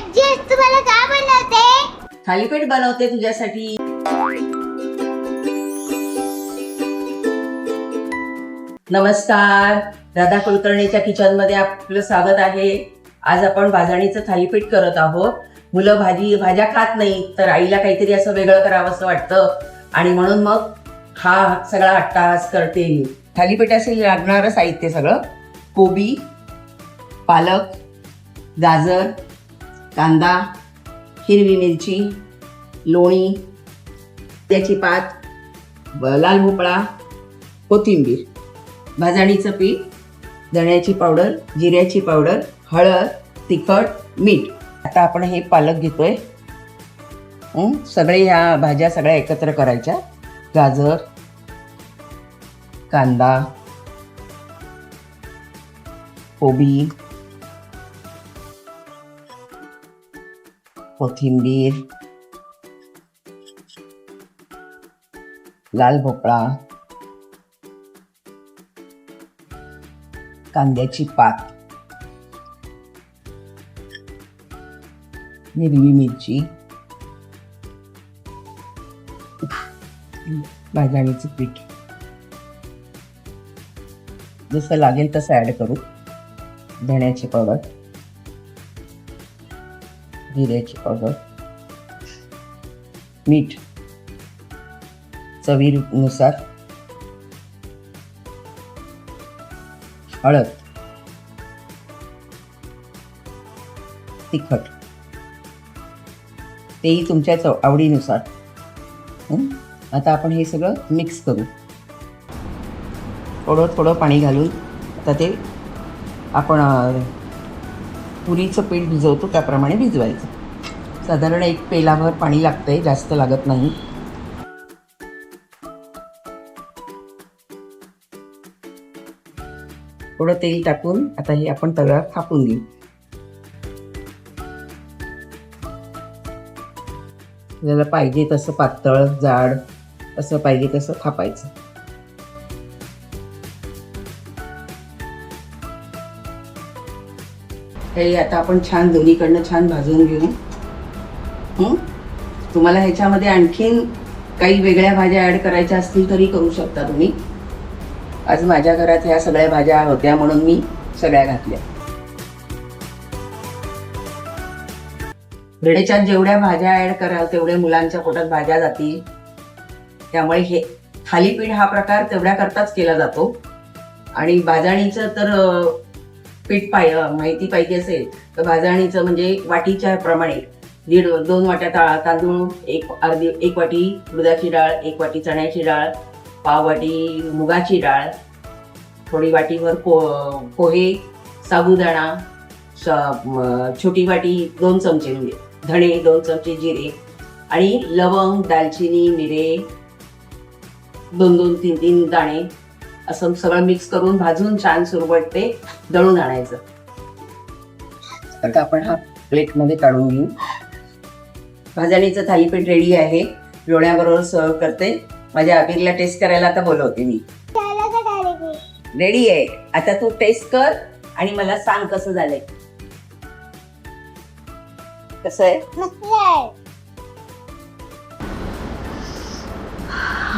आजी आज तुम्हाला काय बनवते? थालीपीठ बनवते तुझ्यासाठी. नमस्कार, राधा कुलकर्णीच्या किचन मध्ये आपलं स्वागत आहे. आज आपण भाजणीचं थालीपीठ करत आहोत. मुलं भाज्या खात नाही, तर आईला काहीतरी असं वेगळं करावं असं वाटतं आणि म्हणून मग हा सगळा अट्टाहास करते मी. थालीपीठासाठी लागणारं साहित्य सगळं: कोबी, पालक, गाजर, कांदा, हिरवी मिरची, लोणी, त्याची पात, लाल भोपळा, कोथिंबीर, भाजणीचं पीठ, धण्याची पावडर, जिऱ्याची पावडर, हळद, तिखट, मीठ. आता आपण हे पालक घेतोय. सगळे ह्या भाज्या सगळ्या एकत्र करायच्या: गाजर, कांदा, कोबी, कोथिंबीर, लाल भोपळा, कांद्याची पात, हिरवी मिरची, भाजणीचं पीठ. जसं लागेल तसं ॲड करू. धण्याची पावडर, जिऱ्याची पावडर, मीठ चवीनुसार, हळद, तिखट तेही तुमच्या आवडीनुसार. आता आपण हे सगळं मिक्स करू. थोडं थोडं पाणी घालून आता ते आपण पुरीचं पीठ भिजवतो त्याप्रमाणे भिजवायचं. साधारण 1 पेलाभर पाणी लागतंय, जास्त लागत नाही. थोडं तेल टाकून आता हे आपण तव्यावर थापून घेऊ. ज्याला पाहिजे तसं पातळ, जाड, असं पाहिजे तसं थापायचं. हे आता आपण छान दोन्हीकडनं छान भाजून घेऊ. तुम्हाला ह्याच्यामध्ये आणखीन काही वेगळ्या भाज्या ॲड करायच्या असतील तरी करू शकता तुम्ही. आज माझ्या घरात ह्या सगळ्या भाज्या होत्या म्हणून मी सगळ्या घातल्या. वेळेच्यात जेवढ्या भाज्या ॲड कराल तेवढ्या मुलांच्या पोटात भाज्या जातील. त्यामुळे हे थालीपीठ हा प्रकार तेवढ्या करताच केला जातो. आणि भाजणीचं तर पीठ माहिती पाहिजे असेल तर भाजणीचं म्हणजे वाटीच्या प्रमाणे 1.5-2 वाट्या तांदूळ, एक वाटी उडदाची डाळ, 1 वाटी चण्याची डाळ, पाव वाटी मुगाची डाळ, थोडी वाटीभर पोहे, साबुदाणा, छोटी वाटी 2 चमचे म्हणजे धणे, 2 चमचे जिरे आणि लवंग, दालचिनी, मिरे 2-2, 3-3 दाणे असं सगळं मिक्स करून भाजून छान सुरवट ते दळून आणायचं. आता आपण हा प्लेटमध्ये काढून घेऊ. भाजणीचं थालीपीठ रेडी आहे. लोण्याबरोबर सर्व करते. माझ्या अबीरला टेस्ट करायला आता बोलवते मी. रेडी आहे. आता तू टेस्ट कर आणि मला सांग कसं झालंय. कसं आहे?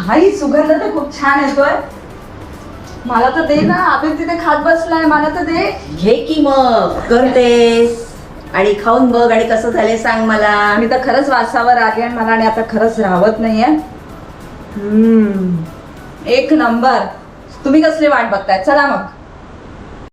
हाई, सुगंध तर खूप छान येतोय. मला तर दे ना. अबीर तिथे खात बसलाय, मला तर दे. घे की मग, करतेस आणि खाऊन बघ आणि कसं झालंय सांग मला. मी तर खरंच वासावर आली आणि मला आणि आता खरंच राहत नाहीये. एक नंबर. तुम्ही कसली वाट बघताय? चला मग.